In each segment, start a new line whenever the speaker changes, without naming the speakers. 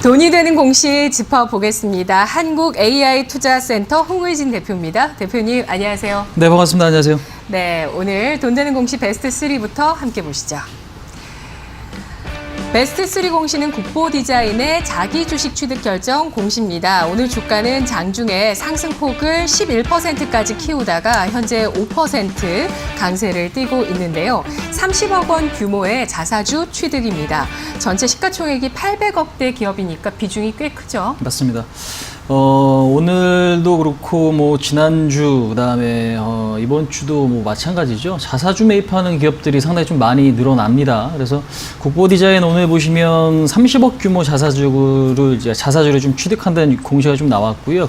돈이 되는 공시 짚어보겠습니다. 한국 AI 투자센터 홍의진 대표입니다. 대표님 안녕하세요.
네, 반갑습니다. 안녕하세요.
네, 오늘 돈 되는 공시 베스트 3부터 함께 보시죠. 베스트 3 공시는 국보 디자인의 자기 주식 취득 결정 공시입니다. 오늘 주가는 장중에 상승폭을 11%까지 키우다가 현재 5% 강세를 띠고 있는데요. 30억 원 규모의 자사주 취득입니다. 전체 시가총액이 800억대 기업이니까 비중이 꽤 크죠?
맞습니다. 오늘도 그렇고 지난주 그다음에 이번 주도 마찬가지죠. 자사주 매입하는 기업들이 상당히 좀 많이 늘어납니다. 그래서 국보 디자인 오늘 보시면 30억 규모 자사주를 좀 취득한다는 공시가 좀 나왔고요.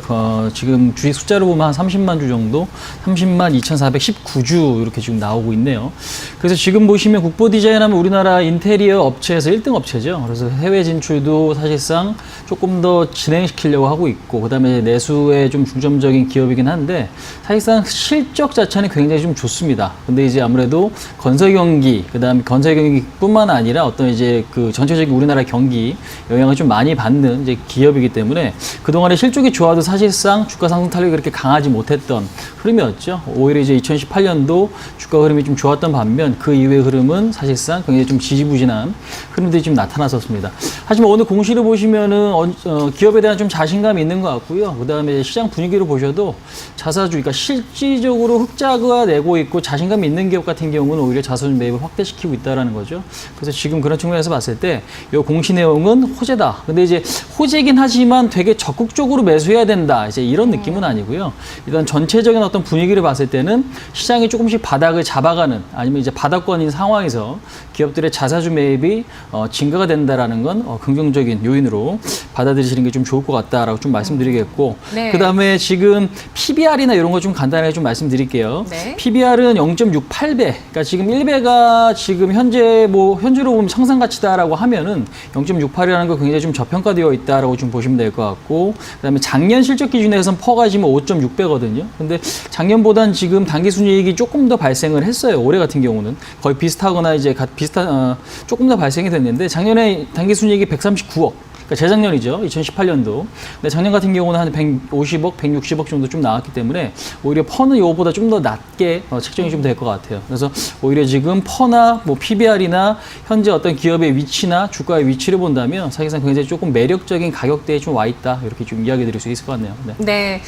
지금 주식 숫자로 보면 한 30만 주 정도, 30만 2,419주 이렇게 지금 나오고 있네요. 그래서 지금 보시면 국보 디자인 하면 우리나라 인테리어 업체에서 1등 업체죠. 그래서 해외 진출도 사실상 조금 더 진행시키려고 하고 있고, 그다음에 내수에 좀 중점적인 기업이긴 한데 사실상 실적 자체는 굉장히 좀 좋습니다. 근데 이제 아무래도 건설 경기, 그다음에 건설 경기뿐만 아니라 어떤 이제 그 전체적인 우리나라 경기 영향을 좀 많이 받는 이제 기업이기 때문에 그동안에 실적이 좋아도 사실상 주가 상승 탄력이 그렇게 강하지 못했던 흐름이었죠. 오히려 이제 2018년도 주가 흐름이 좀 좋았던 반면 그 이후의 흐름은 사실상 굉장히 좀 지지부진한 흐름들이 좀 나타났었습니다. 하지만 오늘 공시를 보시면은 기업에 대한 좀 자신감이 있는 것 같고요. 그다음에 시장 분위기를 보셔도 자사주, 그러니까 실질적으로 흑자가 내고 있고 자신감이 있는 기업 같은 경우는 오히려 자사주 매입을 확대시키고 있다라는 거죠. 그래서 지금 그런 측면에서 봤을 때 이 공시 내용은 호재다. 근데 이제 호재긴 하지만 되게 적극적으로 매수해야 된다. 이제 이런 느낌은 아니고요. 일단 전체적인 어떤 분위기를 봤을 때는 시장이 조금씩 바닥을 잡아가는, 아니면 이제 바닥권인 상황에서 기업들의 자사주 매입이 증가가 된다라는 건 긍정적인 요인으로 받아들이시는 게 좀 좋을 것 같다라고 좀 말씀드리겠고,
네.
그다음에 지금 PBR이나 이런 거 좀 간단하게 좀 말씀드릴게요.
네.
PBR은 0.68배, 그러니까 지금 1배가 지금 현재로 보면 상상 가치다라고 하면은 0.68이라는 거 굉장히 좀 저평가되어 있다라고 좀 보시면 될 것 같고, 그다음에 작년 실적 기준에서는 퍼가 지금 5.6배거든요. 근데 작년보단 지금 당기 순이익이 조금 더 발생을 했어요. 올해 같은 경우는 거의 비슷하거나 이제 조금 더 발생이 됐는데, 작년에 당기 순이익이 139억. 그러니까 재작년이죠. 2018년도. 근데 작년 같은 경우는 한 150억, 160억 정도 좀 나왔기 때문에 오히려 퍼는 이거보다 좀 더 낮게 책정이 좀 될 것 같아요. 그래서 오히려 지금 퍼나 PBR이나 현재 어떤 기업의 위치나 주가의 위치를 본다면 사실상 굉장히 조금 매력적인 가격대에 좀 와 있다. 이렇게 좀 이야기 드릴 수 있을 것 같네요. 네.
네,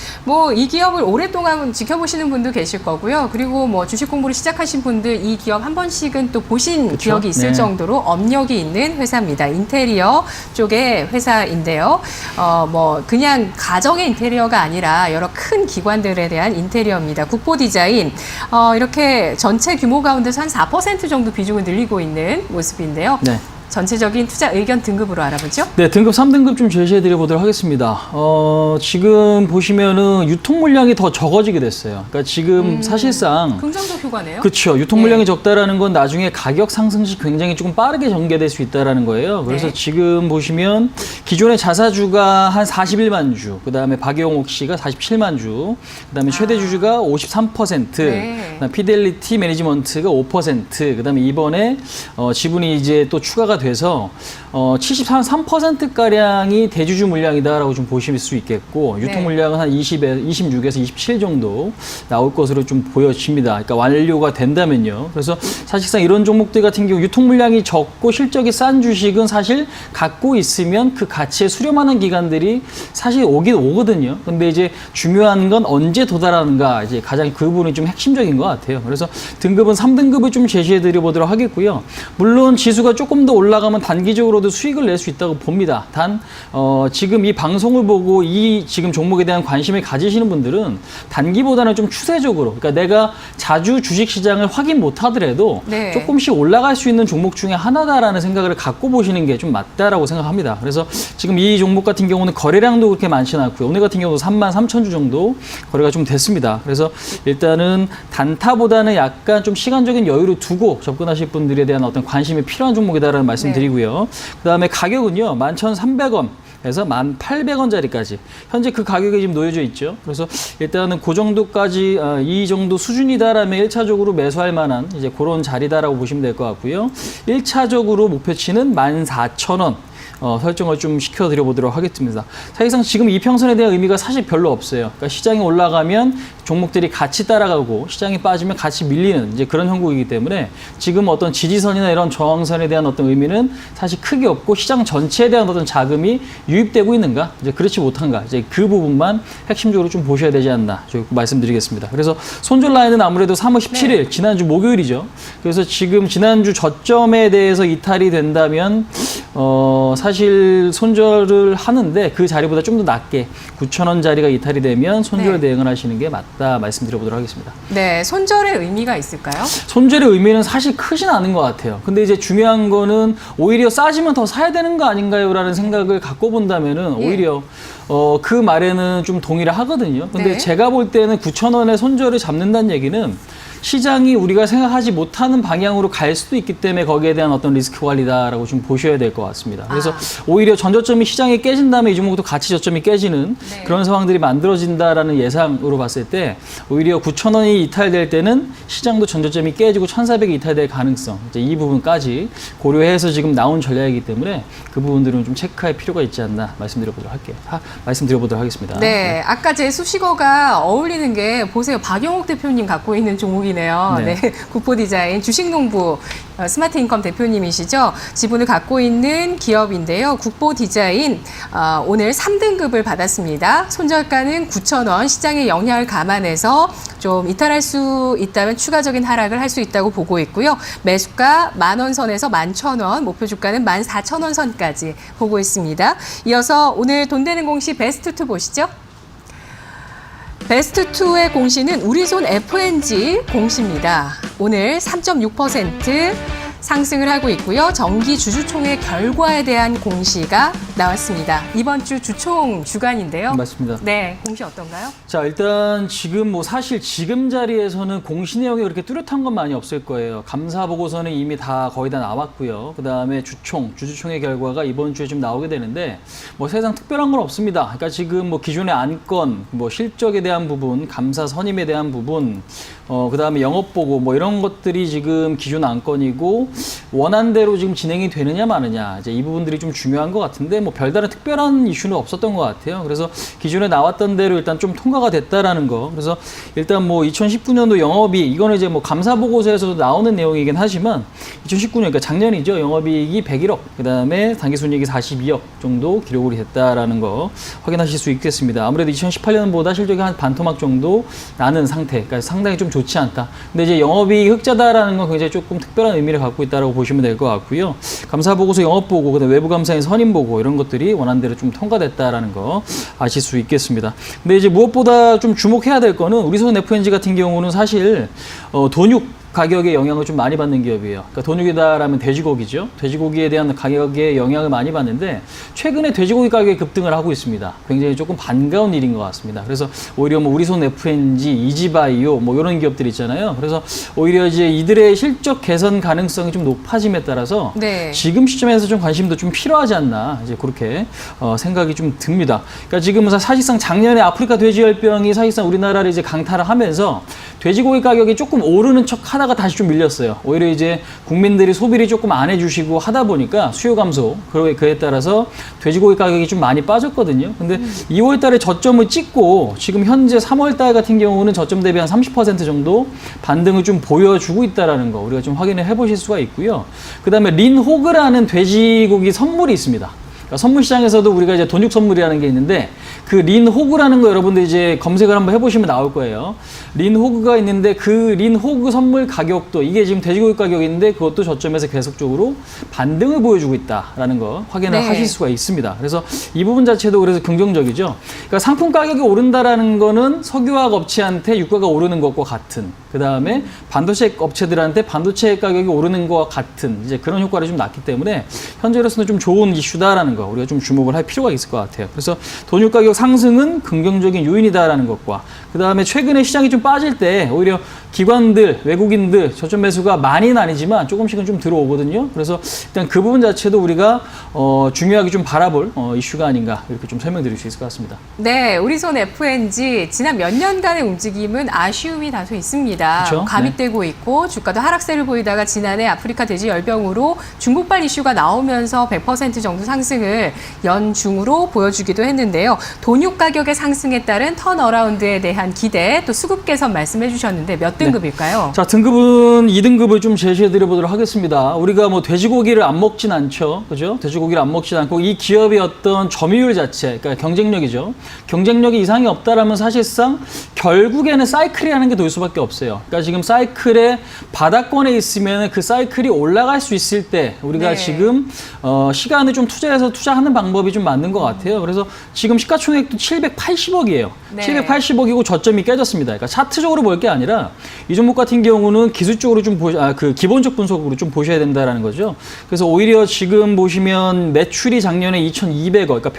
이 기업을 오랫동안 지켜보시는 분도 계실 거고요. 그리고 주식 공부를 시작하신 분들 이 기업 한 번씩은 또 보신
그쵸?
기억이 있을
네.
정도로 업력이 있는 회사입니다. 인테리어 쪽의 회사인데요. 그냥 가정의 인테리어가 아니라 여러 큰 기관들에 대한 인테리어입니다. 국보 디자인, 이렇게 전체 규모 가운데서 한 4% 정도 비중을 늘리고 있는 모습인데요.
네.
전체적인 투자 의견 등급으로 알아보죠.
네, 등급 3등급 좀 제시해 드려 보도록 하겠습니다. 지금 보시면은 유통 물량이 더 적어지게 됐어요. 그러니까 지금 사실상
긍정적 효과네요.
그렇죠. 유통 물량이 적다라는 건 나중에 가격 상승 시 굉장히 조금 빠르게 전개될 수 있다라는 거예요. 그래서
네.
지금 보시면 기존의 자사주가 한 41만 주, 그다음에 박영옥 씨가 47만 주, 그다음에 최대 주주가 53%,
네.
그다음에 피델리티 매니지먼트가 5%, 그다음에 이번에 지분이 이제 또 추가가 돼서 73% 가량이 대주주 물량이다라고 좀 보실 수 있겠고, 유통
네.
물량은 한 26에서 27 정도 나올 것으로 좀 보여집니다. 그러니까 완료가 된다면요. 그래서 사실상 이런 종목들 같은 경우 유통 물량이 적고 실적이 싼 주식은 사실 갖고 있으면 그 가치에 수렴하는 기간들이 사실 오긴 오거든요. 근데 이제 중요한 건 언제 도달하는가, 이제 가장 그 부분이 좀 핵심적인 것 같아요. 그래서 등급은 3등급을 좀 제시해 드려 보도록 하겠고요. 물론 지수가 조금 더 올라가면 단기적으로도 수익을 낼 수 있다고 봅니다. 단 지금 이 방송을 보고 이 지금 종목에 대한 관심을 가지시는 분들은 단기보다는 좀 추세적으로, 그러니까 내가 자주 주식시장을 확인 못 하더라도
네.
조금씩 올라갈 수 있는 종목 중에 하나다라는 생각을 갖고 보시는 게 좀 맞다라고 생각합니다. 그래서 지금 이 종목 같은 경우는 거래량도 그렇게 많지는 않고요. 오늘 같은 경우도 33,000주 정도 거래가 좀 됐습니다. 그래서 일단은 단타보다는 약간 좀 시간적인 여유를 두고 접근하실 분들에 대한 어떤 관심이 필요한 종목이다라는 말씀드리고요. 그다음에 가격은요, 11,300원. 그래서 1,800원짜리까지 현재 그 가격에 지금 놓여져 있죠. 그래서 일단은 그 정도까지 이 정도 수준이다라면 1차적으로 매수할 만한 이제 그런 자리다라고 보시면 될 것 같고요. 1차적으로 목표치는 14,000원. 설정을 좀 시켜드려보도록 하겠습니다. 사실상 지금 이평선에 대한 의미가 사실 별로 없어요. 그러니까 시장이 올라가면 종목들이 같이 따라가고 시장이 빠지면 같이 밀리는 이제 그런 형국이기 때문에 지금 어떤 지지선이나 이런 저항선에 대한 어떤 의미는 사실 크게 없고 시장 전체에 대한 어떤 자금이 유입되고 있는가, 이제 그렇지 못한가, 이제 그 부분만 핵심적으로 좀 보셔야 되지 않나 말씀드리겠습니다. 그래서 손절 라인은 아무래도 3월 17일 지난주 목요일이죠. 그래서 지금 지난주 저점에 대해서 이탈이 된다면 사실 손절을 하는데 그 자리보다 좀 더 낮게 9,000원 자리가 이탈이 되면 손절 대응을 하시는 게 맞다 말씀드려보도록 하겠습니다.
네, 손절의 의미가 있을까요?
손절의 의미는 사실 크진 않은 것 같아요. 근데 이제 중요한 거는 오히려 싸지면 더 사야 되는 거 아닌가요? 라는 생각을 갖고 본다면은 오히려 그 말에는 좀 동의를 하거든요. 근데 제가 볼 때는 9,000원의 손절을 잡는다는 얘기는 시장이 우리가 생각하지 못하는 방향으로 갈 수도 있기 때문에 거기에 대한 어떤 리스크 관리다라고 좀 보셔야 될 것 같습니다. 그래서 오히려 전저점이 시장이 깨진 다음에 이 종목도 같이 저점이 깨지는 그런 상황들이 만들어진다라는 예상으로 봤을 때 오히려 9,000원이 이탈될 때는 시장도 전저점이 깨지고 1,400이 이탈될 가능성, 이제 이 부분까지 고려해서 지금 나온 전략이기 때문에 그 부분들은 좀 체크할 필요가 있지 않나 말씀드려보도록 하겠습니다.
네, 아까 제 수식어가 어울리는 게 보세요. 박영옥 대표님 갖고 있는 종목이 네. 국보디자인 주식농부 스마트인컴 대표님이시죠. 지분을 갖고 있는 기업인데요. 국보디자인 오늘 3등급을 받았습니다. 손절가는 9,000원, 시장의 영향을 감안해서 좀 이탈할 수 있다면 추가적인 하락을 할 수 있다고 보고 있고요. 매수가 10,000원 선에서 11,000원, 목표 주가는 14,000원 선까지 보고 있습니다. 이어서 오늘 돈 되는 공시 베스트2 보시죠. 베스트2의 공시는 우리손 FNG 공시입니다. 오늘 3.6% 상승을 하고 있고요. 정기 주주총회 결과에 대한 공시가 나왔습니다. 이번 주 주총 주간인데요.
맞습니다.
네, 공시 어떤가요?
자, 일단 지금 사실 지금 자리에서는 공시 내용이 그렇게 뚜렷한 건 많이 없을 거예요. 감사 보고서는 이미 거의 다 나왔고요. 그 다음에 주주총회 결과가 이번 주에 좀 나오게 되는데 세상 특별한 건 없습니다. 그러니까 지금 기존의 안건, 실적에 대한 부분, 감사 선임에 대한 부분, 그 다음에 영업 보고 이런 것들이 지금 기존 안건이고 원안대로 지금 진행이 되느냐 마느냐, 이제 이 부분들이 좀 중요한 것 같은데 별다른 특별한 이슈는 없었던 것 같아요. 그래서 기존에 나왔던 대로 일단 좀 통과가 됐다라는 거. 그래서 일단 2019년도 영업이익, 이거는 이제 감사 보고서에서도 나오는 내용이긴 하지만 2019년, 그러니까 작년이죠. 영업이익이 101억, 그 다음에 당기순이익이 42억 정도 기록이 됐다라는 거 확인하실 수 있겠습니다. 아무래도 2018년보다 실적이 한 반토막 정도 나는 상태, 그러니까 상당히 좀 좋지 않다. 근데 이제 영업이익 흑자다라는 건 굉장히 조금 특별한 의미를 갖고 있다라고 보시면 될 것 같고요. 감사 보고서, 영업 보고, 그다음에 외부 감사인 선임 보고 이런 것들이 원안대로 좀 통과됐다라는 거 아실 수 있겠습니다. 근데 이제 무엇보다 좀 주목해야 될 거는 우리손 FNG 같은 경우는 사실 돈육 가격에 영향을 좀 많이 받는 기업이에요. 그러니까 돈육이다라면 돼지고기죠. 돼지고기에 대한 가격에 영향을 많이 받는데 최근에 돼지고기 가격이 급등을 하고 있습니다. 굉장히 조금 반가운 일인 것 같습니다. 그래서 오히려 우리손 FNG, 이지바이오 이런 기업들 있잖아요. 그래서 오히려 이제 이들의 실적 개선 가능성이 좀 높아짐에 따라서 지금 시점에서 좀 관심도 좀 필요하지 않나, 이제 그렇게 생각이 좀 듭니다. 그러니까 지금 사실상 작년에 아프리카 돼지열병이 사실상 우리나라를 이제 강타를 하면서 돼지고기 가격이 조금 오르는 척 하다가 다시 좀 밀렸어요. 오히려 이제 국민들이 소비를 조금 안 해주시고 하다 보니까 수요 감소, 그에 따라서 돼지고기 가격이 좀 많이 빠졌거든요. 근데 2월 달에 저점을 찍고 지금 현재 3월 달 같은 경우는 저점 대비 한 30% 정도 반등을 좀 보여주고 있다라는 거 우리가 좀 확인을 해보실 수가 있고요. 그 다음에 린호그라는 돼지고기 선물이 있습니다. 선물 시장에서도 우리가 이제 돈육 선물이라는 게 있는데 그 린호그라는 거 여러분들 이제 검색을 한번 해보시면 나올 거예요. 린호그가 있는데 그 린호그 선물 가격도 이게 지금 돼지고기 가격인데 그것도 저점에서 계속적으로 반등을 보여주고 있다라는 거 확인을 하실 수가 있습니다. 그래서 이 부분 자체도 그래서 긍정적이죠. 그러니까 상품 가격이 오른다라는 거는 석유화학 업체한테 유가가 오르는 것과 같은, 그 다음에 반도체 업체들한테 반도체 가격이 오르는 것과 같은 이제 그런 효과를 좀 낳기 때문에 현재로서는 좀 좋은 이슈다라는 거 우리가 좀 주목을 할 필요가 있을 것 같아요. 그래서 돈유가 가격 상승은 긍정적인 요인이다라는 것과 그다음에 최근에 시장이 좀 빠질 때 오히려 기관들, 외국인들 저점 매수가 많이는 아니지만 조금씩은 좀 들어오거든요. 그래서 일단 그 부분 자체도 우리가 중요하게 좀 바라볼 이슈가 아닌가 이렇게 좀 설명드릴 수 있을 것 같습니다.
네, 우리손 FNG 지난 몇 년간의 움직임은 아쉬움이 다소 있습니다.
그렇죠?
감익되고 있고 주가도 하락세를 보이다가 지난해 아프리카 돼지 열병으로 중국발 이슈가 나오면서 100% 정도 상승을 연중으로 보여주기도 했는데요. 돈육 가격의 상승에 따른 턴어라운드에 대한 기대 또 수급 개선 말씀해 주셨는데 몇 등급일까요?
자, 등급은 2등급을 좀 제시해 드려 보도록 하겠습니다. 우리가 뭐 돼지고기를 안 먹진 않죠. 그죠? 돼지고기를 안 먹진 않고 이 기업의 어떤 점유율 자체, 그러니까 경쟁력이죠. 경쟁력이 이상이 없다라면 사실상 결국에는 사이클이라는 게 돌 수밖에 없어요. 그러니까 지금 사이클의 바닥권에 있으면 그 사이클이 올라갈 수 있을 때 우리가
네.
지금 시간을 좀 투자해서 투자하는 방법이 좀 맞는 것 같아요. 그래서 지금 시가총액도 780억이에요.
네.
780억이고 저점이 깨졌습니다. 그러니까 차트적으로 볼 게 아니라 이 종목 같은 경우는 기술적으로 좀 그 기본적 분석으로 좀 보셔야 된다라는 거죠. 그래서 오히려 지금 보시면 매출이 작년에 2,200억, 그러니까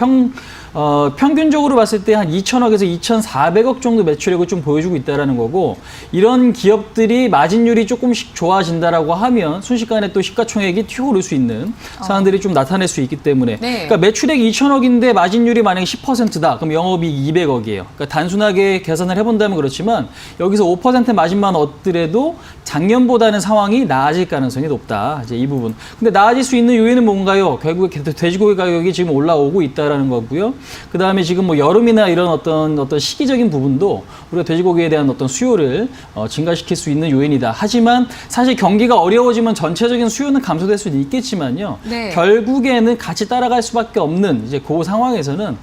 평균적으로 봤을 때 한 2,000억에서 2,400억 정도 매출액을 좀 보여주고 있다라는 거고 이런 기업들이 마진율이 조금씩 좋아진다라고 하면 순식간에 또 시가총액이 튀어오를 수 있는 상황들이 좀 나타낼 수 있기 때문에
네.
그러니까 매출액이 2,000억인데 마진율이 만약에 10%다 그럼 영업이익 200억이에요. 그러니까 단순하게 계산을 해본다면 그렇지만 여기서 5% 마진만 얻더라도 작년보다는 상황이 나아질 가능성이 높다. 이제 이 부분. 근데 나아질 수 있는 요인은 뭔가요? 결국에 돼지고기 가격이 지금 올라오고 있다라는 거고요. 그 다음에 지금 뭐 여름이나 이런 어떤 시기적인 부분도 우리가 돼지고기에 대한 어떤 수요를 증가시킬 수 있는 요인이다. 하지만 사실 경기가 어려워지면 전체적인 수요는 감소될 수는 있겠지만요.
네.
결국에는 같이 따라갈 수밖에 없는 이제 그 상황에서는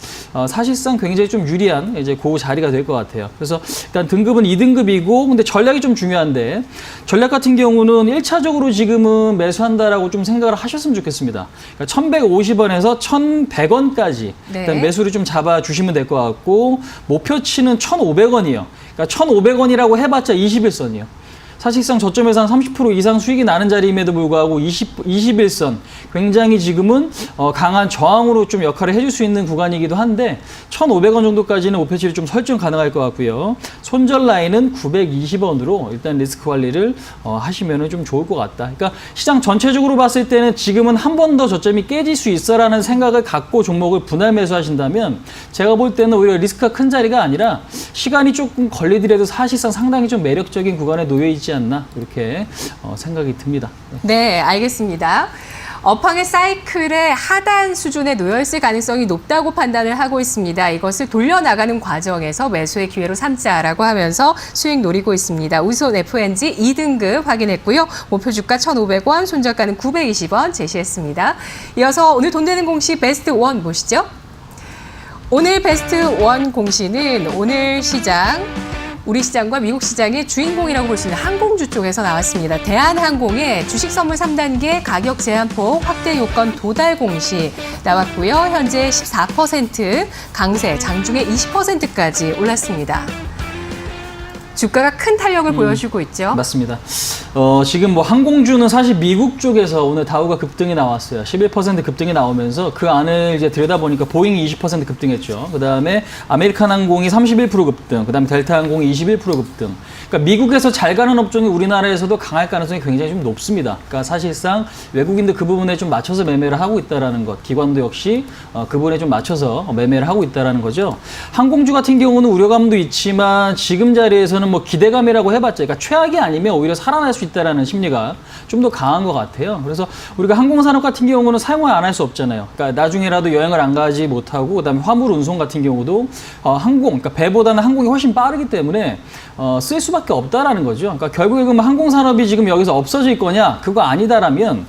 사실상 굉장히 좀 유리한 이제 그 자리가 될 것 같아요. 그래서 일단 등급은 2등급이고 근데 전략이 좀 중요한데 전략 같은 경우는 1차적으로 지금은 매수한다라고 좀 생각을 하셨으면 좋겠습니다. 그러니까 1,150원에서 1,100원까지
네.
일단 매수를 좀 잡아주시면 될 것 같고 목표치는 1,500원이에요. 그러니까 1,500원이라고 해봤자 21선이요. 사실상 저점에서 한 30% 이상 수익이 나는 자리임에도 불구하고 21선 굉장히 지금은 강한 저항으로 좀 역할을 해줄 수 있는 구간이기도 한데 1,500원 정도까지는 목표치를 좀 설정 가능할 것 같고요. 손절 라인은 920원으로 일단 리스크 관리를 하시면 좀 좋을 것 같다. 그러니까 시장 전체적으로 봤을 때는 지금은 한 번 더 저점이 깨질 수 있어라는 생각을 갖고 종목을 분할 매수하신다면 제가 볼 때는 오히려 리스크가 큰 자리가 아니라 시간이 조금 걸리더라도 사실상 상당히 좀 매력적인 구간에 놓여 있지 않나 이렇게 생각이 듭니다.
네, 알겠습니다. 업황의 사이클의 하단 수준에 놓여있을 가능성이 높다고 판단을 하고 있습니다. 이것을 돌려나가는 과정에서 매수의 기회로 삼자라고 하면서 수익 노리고 있습니다. 우손 FNG 2등급 확인했고요. 목표 주가 1,500원, 손절가는 920원 제시했습니다. 이어서 오늘 돈 되는 공시 베스트 1 보시죠. 오늘 베스트 1 공시는 오늘 시장 우리 시장과 미국 시장의 주인공이라고 볼 수 있는 항공주 쪽에서 나왔습니다. 대한항공의 주식 선물 3단계 가격 제한폭 확대 요건 도달 공시 나왔고요. 현재 14% 강세, 장중에 20%까지 올랐습니다. 주가가 큰 탄력을 보여주고 있죠.
맞습니다. 지금 뭐 항공주는 사실 미국 쪽에서 오늘 다우가 급등이 나왔어요. 11% 급등이 나오면서 그 안을 이제 들여다보니까 보잉이 20% 급등했죠. 그 다음에 아메리칸 항공이 31% 급등, 그 다음에 델타 항공이 21% 급등. 그러니까 미국에서 잘 가는 업종이 우리나라에서도 강할 가능성이 굉장히 좀 높습니다. 그러니까 사실상 외국인들 그 부분에 좀 맞춰서 매매를 하고 있다라는 것, 기관도 역시 그 부분에 좀 맞춰서 매매를 하고 있다라는 거죠. 항공주 같은 경우는 우려감도 있지만 지금 자리에서는 뭐 기대감이라고 해봤자, 그러니까 최악이 아니면 오히려 살아날 수 있다라는 심리가 좀 더 강한 것 같아요. 그래서 우리가 항공산업 같은 경우는 사용을 안 할 수 없잖아요. 그러니까 나중에라도 여행을 안 가지 못하고, 그다음에 화물 운송 같은 경우도 항공, 그러니까 배보다는 항공이 훨씬 빠르기 때문에 쓸 수밖에 없다라는 거죠. 그러니까 결국에 그럼 항공산업이 지금 여기서 없어질 거냐? 그거 아니다라면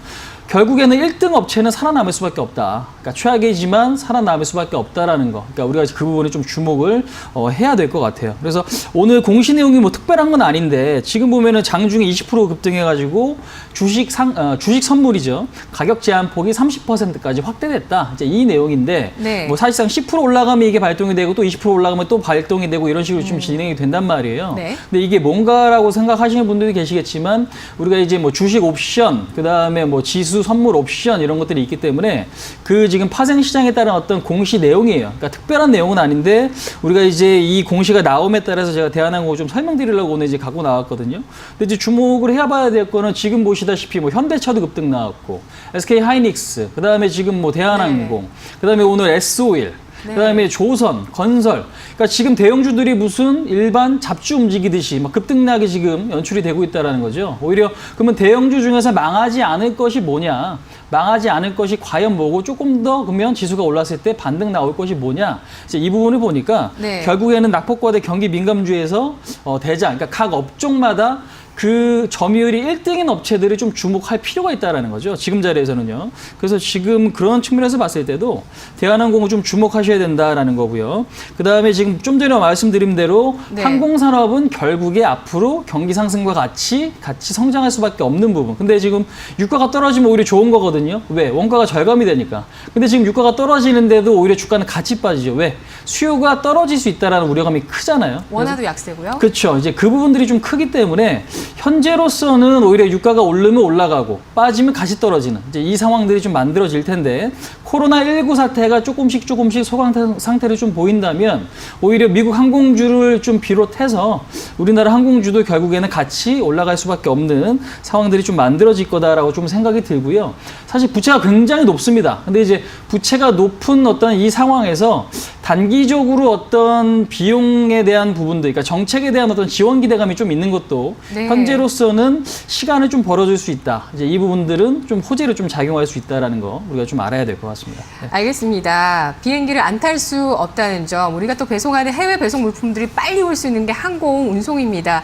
결국에는 1등 업체는 살아남을 수밖에 없다. 그러니까 최악이지만 살아남을 수밖에 없다라는 거. 그러니까 우리가 그 부분에 좀 주목을 해야 될 것 같아요. 그래서 오늘 공시 내용이 뭐 특별한 건 아닌데 지금 보면은 장중에 20% 급등해가지고 주식 선물이죠. 가격 제한폭이 30%까지 확대됐다. 이제 이 내용인데
네.
뭐 사실상 10% 올라가면 이게 발동이 되고 또 20% 올라가면 또 발동이 되고 이런 식으로 좀 진행이 된단 말이에요.
네.
근데 이게 뭔가라고 생각하시는 분들이 계시겠지만 우리가 이제 뭐 주식 옵션, 그 다음에 뭐 지수 매수, 선물, 옵션 이런 것들이 있기 때문에 그 지금 파생 시장에 따른 어떤 공시 내용이에요. 그러니까 특별한 내용은 아닌데 우리가 이제 이 공시가 나옴에 따라서 제가 대한항공을 좀 설명드리려고 오늘 이제 갖고 나왔거든요. 근데 이제 주목을 해봐야 될 거는 지금 보시다시피 뭐 현대차도 급등 나왔고 SK 하이닉스, 그다음에 지금 뭐 대한항공, 그다음에 오늘 S-오일, 그다음에 조선, 건설. 그러니까 지금 대형주들이 무슨 일반 잡주 움직이듯이 막 급등락이 지금 연출이 되고 있다라는 거죠. 오히려 그러면 대형주 중에서 망하지 않을 것이 뭐냐? 망하지 않을 것이 과연 뭐고 조금 더 그러면 지수가 올랐을 때 반등 나올 것이 뭐냐? 이제 이 부분을 보니까 결국에는 낙폭과대 경기 민감주에서 대장, 그러니까 각 업종마다 그 점유율이 1등인 업체들을 좀 주목할 필요가 있다는 거죠. 지금 자리에서는요. 그래서 지금 그런 측면에서 봤을 때도 대한항공을 좀 주목하셔야 된다라는 거고요. 그다음에 지금 좀 전에 말씀드린 대로 항공산업은 결국에 앞으로 경기 상승과 같이 성장할 수밖에 없는 부분. 근데 지금 유가가 떨어지면 오히려 좋은 거거든요. 왜? 원가가 절감이 되니까. 근데 지금 유가가 떨어지는데도 오히려 주가는 같이 빠지죠. 왜? 수요가 떨어질 수 있다라는 우려감이 크잖아요.
원화도 약세고요.
그렇죠. 이제 그 부분들이 좀 크기 때문에 현재로서는 오히려 유가가 오르면 올라가고 빠지면 같이 떨어지는 이제 이 상황들이 좀 만들어질 텐데 코로나19 사태가 조금씩 소강 상태를 좀 보인다면 오히려 미국 항공주를 좀 비롯해서 우리나라 항공주도 결국에는 같이 올라갈 수밖에 없는 상황들이 좀 만들어질 거다라고 좀 생각이 들고요. 사실 부채가 굉장히 높습니다. 근데 이제 부채가 높은 어떤 이 상황에서 단기적으로 어떤 비용에 대한 부분들, 그러니까 정책에 대한 어떤 지원 기대감이 좀 있는 것도 현재로서는 시간을 좀 벌어줄 수 있다. 이제 이 부분들은 좀 호재로 좀 작용할 수 있다라는 거 우리가 좀 알아야 될 것 같습니다. 네.
알겠습니다. 비행기를 안 탈 수 없다는 점, 우리가 또 배송하는 해외 배송 물품들이 빨리 올 수 있는 게 항공 운송입니다.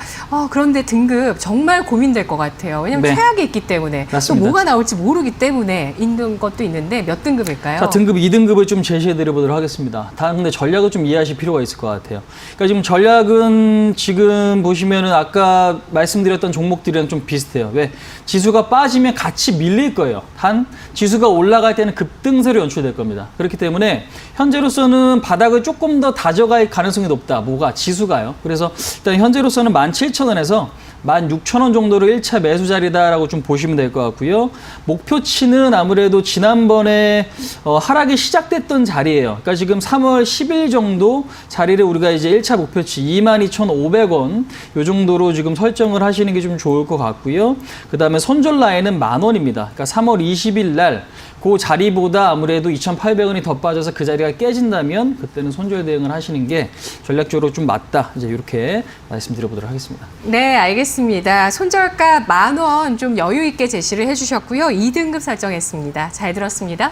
그런데 등급 정말 고민될 것 같아요. 왜냐하면 최악이 있기 때문에
맞습니다.
또 뭐가 나올지 모르기 때문에 있는 것도 있는데 몇 등급일까요?
자, 등급 2등급을 좀 제시해 드려보도록 하겠습니다. 근데 전략을 좀 이해하실 필요가 있을 것 같아요. 그러니까 지금 전략은 지금 보시면은 아까 말씀드렸던 종목들이랑 좀 비슷해요. 왜? 지수가 빠지면 같이 밀릴 거예요. 단 지수가 올라갈 때는 급등세로 연출될 겁니다. 그렇기 때문에 현재로서는 바닥을 조금 더 다져갈 가능성이 높다. 뭐가? 지수가요. 그래서 일단 현재로서는 17,000원에서 16,000원 정도로 1차 매수 자리다라고 좀 보시면 될 것 같고요. 목표치는 아무래도 지난번에 하락이 시작됐던 자리예요. 그러니까 지금 3월 10일 정도 자리를 우리가 이제 1차 목표치 22,500원 요 정도로 지금 설정을 하시는 게 좀 좋을 것 같고요. 그다음에 손절 라인은 10,000원입니다. 그러니까 3월 20일 날 그 자리보다 아무래도 2,800원이 더 빠져서 그 자리가 깨진다면 그때는 손절 대응을 하시는 게 전략적으로 좀 맞다. 이제 이렇게 말씀드려보도록 하겠습니다.
네, 알겠습니다. 손절가 10,000원 좀 여유 있게 제시를 해주셨고요. 2등급 설정했습니다. 잘 들었습니다.